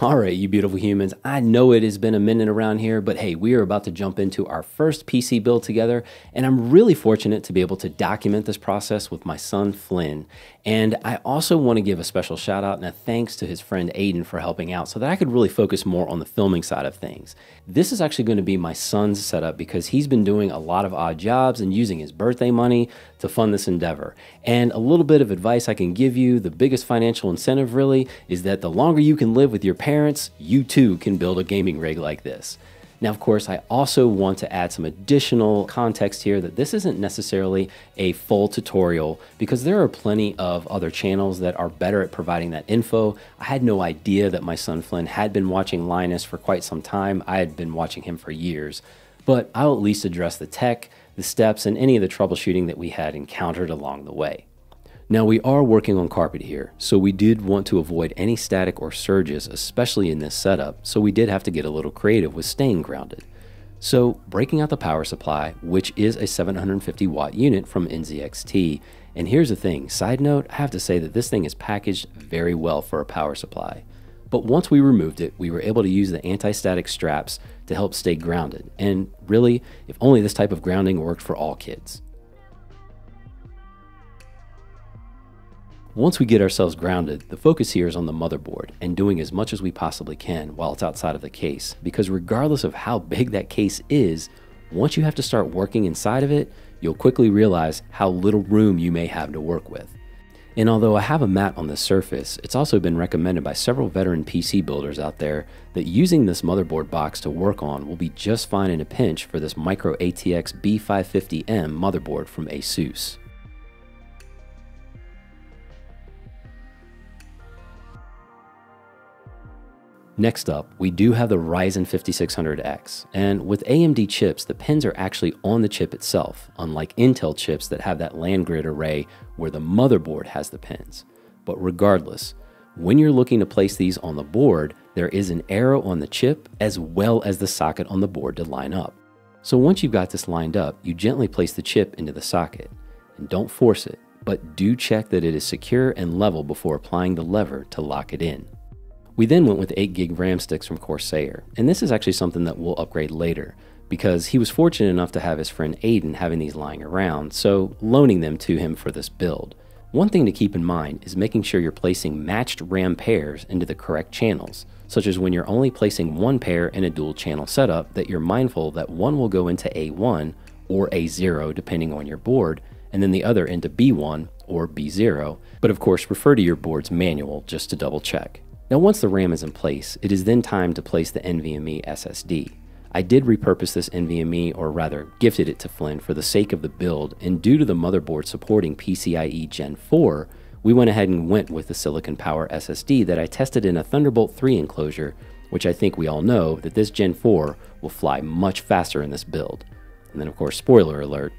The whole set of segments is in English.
All right, you beautiful humans, I know it has been a minute around here, but hey, we are about to jump into our first PC build together, and I'm really fortunate to be able to document this process with my son, Flynn. And I also want to give a special shout out and a thanks to his friend Aiden for helping out so that I could really focus more on the filming side of things. This is actually going to be my son's setup because he's been doing a lot of odd jobs and using his birthday money to fund this endeavor. And a little bit of advice I can give you, the biggest financial incentive really, is that the longer you can live with your parents, you too can build a gaming rig like this. Now, of course, I also want to add some additional context here that this isn't necessarily a full tutorial because there are plenty of other channels that are better at providing that info. I had no idea that my son Flynn had been watching Linus for quite some time. I had been watching him for years, but I'll at least address the tech, the steps, and any of the troubleshooting that we had encountered along the way. Now, we are working on carpet here, so we did want to avoid any static or surges, especially in this setup, so we did have to get a little creative with staying grounded. So, breaking out the power supply, which is a 750 watt unit from NZXT, and here's the thing, side note, I have to say that this thing is packaged very well for a power supply. But once we removed it, we were able to use the anti-static straps to help stay grounded, and really, if only this type of grounding worked for all kids. Once we get ourselves grounded, the focus here is on the motherboard and doing as much as we possibly can while it's outside of the case, because regardless of how big that case is, once you have to start working inside of it, you'll quickly realize how little room you may have to work with. And although I have a mat on the surface, it's also been recommended by several veteran PC builders out there that using this motherboard box to work on will be just fine in a pinch for this Micro ATX B550M motherboard from ASUS. Next up, we do have the Ryzen 5600X, and with AMD chips, the pins are actually on the chip itself, unlike Intel chips that have that land grid array where the motherboard has the pins. But regardless, when you're looking to place these on the board, there is an arrow on the chip as well as the socket on the board to line up. So once you've got this lined up, you gently place the chip into the socket. And don't force it, but do check that it is secure and level before applying the lever to lock it in. We then went with 8 gig RAM sticks from Corsair, and this is actually something that we'll upgrade later, because he was fortunate enough to have his friend Aiden having these lying around, so loaning them to him for this build. One thing to keep in mind is making sure you're placing matched RAM pairs into the correct channels, such as when you're only placing one pair in a dual channel setup, that you're mindful that one will go into A1 or A0 depending on your board, and then the other into B1 or B0, but of course refer to your board's manual just to double check. Now once the RAM is in place, it is then time to place the NVMe SSD. I did repurpose this NVMe, or rather gifted it to Flynn for the sake of the build, and due to the motherboard supporting PCIe Gen 4, we went ahead and went with the Silicon Power SSD that I tested in a Thunderbolt 3 enclosure, which I think we all know that this Gen 4 will fly much faster in this build. And then of course, spoiler alert,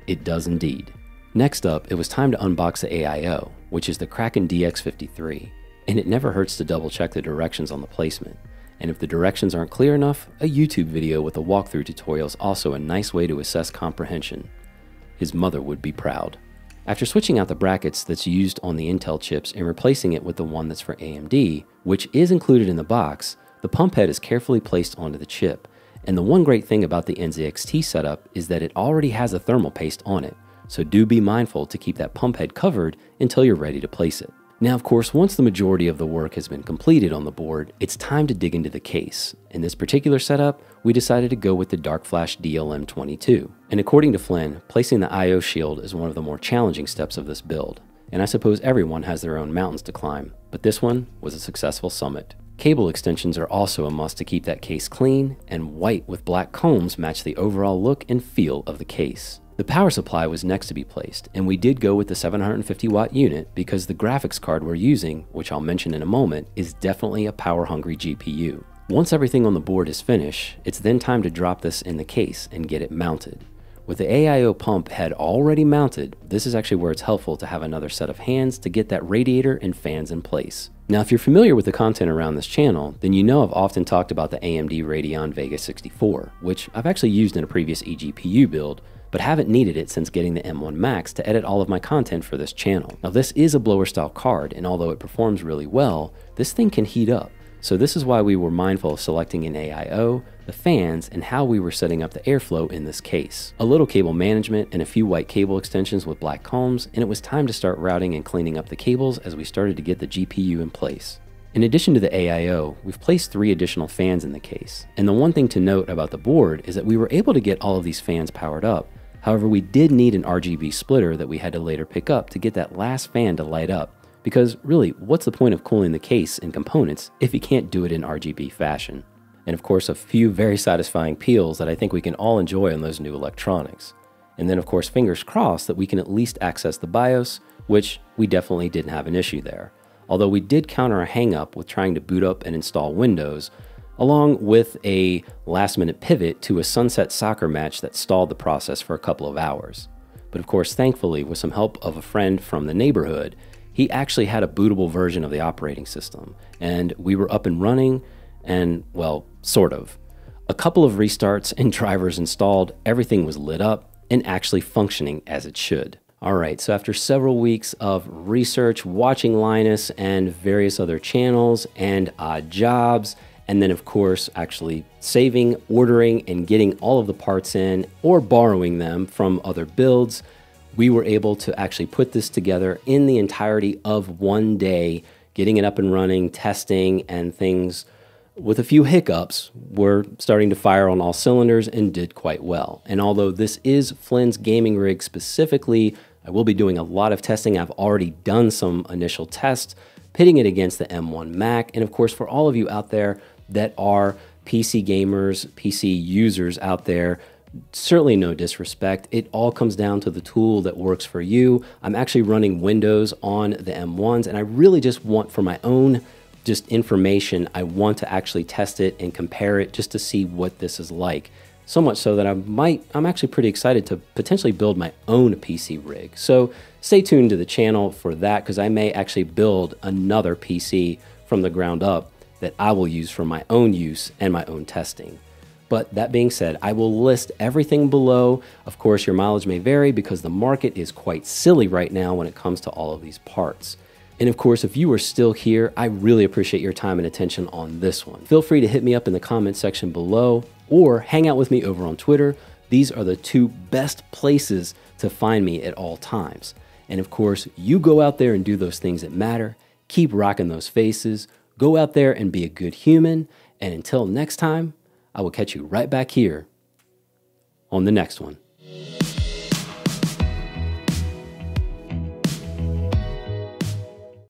it does indeed. Next up, it was time to unbox the AIO, which is the Kraken DX53. And it never hurts to double check the directions on the placement. And if the directions aren't clear enough, a YouTube video with a walkthrough tutorial is also a nice way to assess comprehension. His mother would be proud. After switching out the brackets that's used on the Intel chips and replacing it with the one that's for AMD, which is included in the box, the pump head is carefully placed onto the chip. And the one great thing about the NZXT setup is that it already has a thermal paste on it, so do be mindful to keep that pump head covered until you're ready to place it. Now, of course, once the majority of the work has been completed on the board, it's time to dig into the case. In this particular setup, we decided to go with the Dark Flash DLM22. And according to Flynn, placing the I/O shield is one of the more challenging steps of this build. And I suppose everyone has their own mountains to climb, but this one was a successful summit. Cable extensions are also a must to keep that case clean, and white with black combs match the overall look and feel of the case. The power supply was next to be placed, and we did go with the 750 watt unit because the graphics card we're using, which I'll mention in a moment, is definitely a power-hungry GPU. Once everything on the board is finished, it's then time to drop this in the case and get it mounted. With the AIO pump head already mounted, this is actually where it's helpful to have another set of hands to get that radiator and fans in place. Now, if you're familiar with the content around this channel, then you know I've often talked about the AMD Radeon Vega 64, which I've actually used in a previous eGPU build, but haven't needed it since getting the M1 Max to edit all of my content for this channel. Now, this is a blower style card, and although it performs really well, this thing can heat up. So this is why we were mindful of selecting an AIO, the fans, and how we were setting up the airflow in this case. A little cable management and a few white cable extensions with black combs, and it was time to start routing and cleaning up the cables as we started to get the GPU in place. In addition to the AIO, we've placed 3 additional fans in the case. And the one thing to note about the board is that we were able to get all of these fans powered up. However, we did need an RGB splitter that we had to later pick up to get that last fan to light up. Because really, what's the point of cooling the case and components if you can't do it in RGB fashion? And of course, a few very satisfying peels that I think we can all enjoy on those new electronics. And then of course, fingers crossed that we can at least access the BIOS, which we definitely didn't have an issue there. Although we did counter a hang-up with trying to boot up and install Windows, along with a last-minute pivot to a Sunset soccer match that stalled the process for a couple of hours. But of course, thankfully, with some help of a friend from the neighborhood, he actually had a bootable version of the operating system, and we were up and running, and well, sort of. A couple of restarts and drivers installed, everything was lit up and actually functioning as it should. All right, so after several weeks of research, watching Linus and various other channels and odd jobs, and then of course actually saving, ordering, and getting all of the parts in or borrowing them from other builds, we were able to actually put this together in the entirety of one day, getting it up and running, testing, and things with a few hiccups were starting to fire on all cylinders and did quite well. And although this is Flynn's gaming rig specifically, I will be doing a lot of testing. I've already done some initial tests, pitting it against the M1 Mac. And of course, for all of you out there that are PC gamers, PC users out there, certainly no disrespect. It all comes down to the tool that works for you. I'm actually running Windows on the M1s, and I really just want, for my own just information, I want to actually test it and compare it just to see what this is like. So much so that I'm actually pretty excited to potentially build my own PC rig. So stay tuned to the channel for that, because I may actually build another PC from the ground up that I will use for my own use and my own testing. But that being said, I will list everything below. Of course, your mileage may vary because the market is quite silly right now when it comes to all of these parts. And of course, if you are still here, I really appreciate your time and attention on this one. Feel free to hit me up in the comment section below or hang out with me over on Twitter. These are the 2 best places to find me at all times. And of course, you go out there and do those things that matter. Keep rocking those faces. Go out there and be a good human. And until next time, I will catch you right back here on the next one.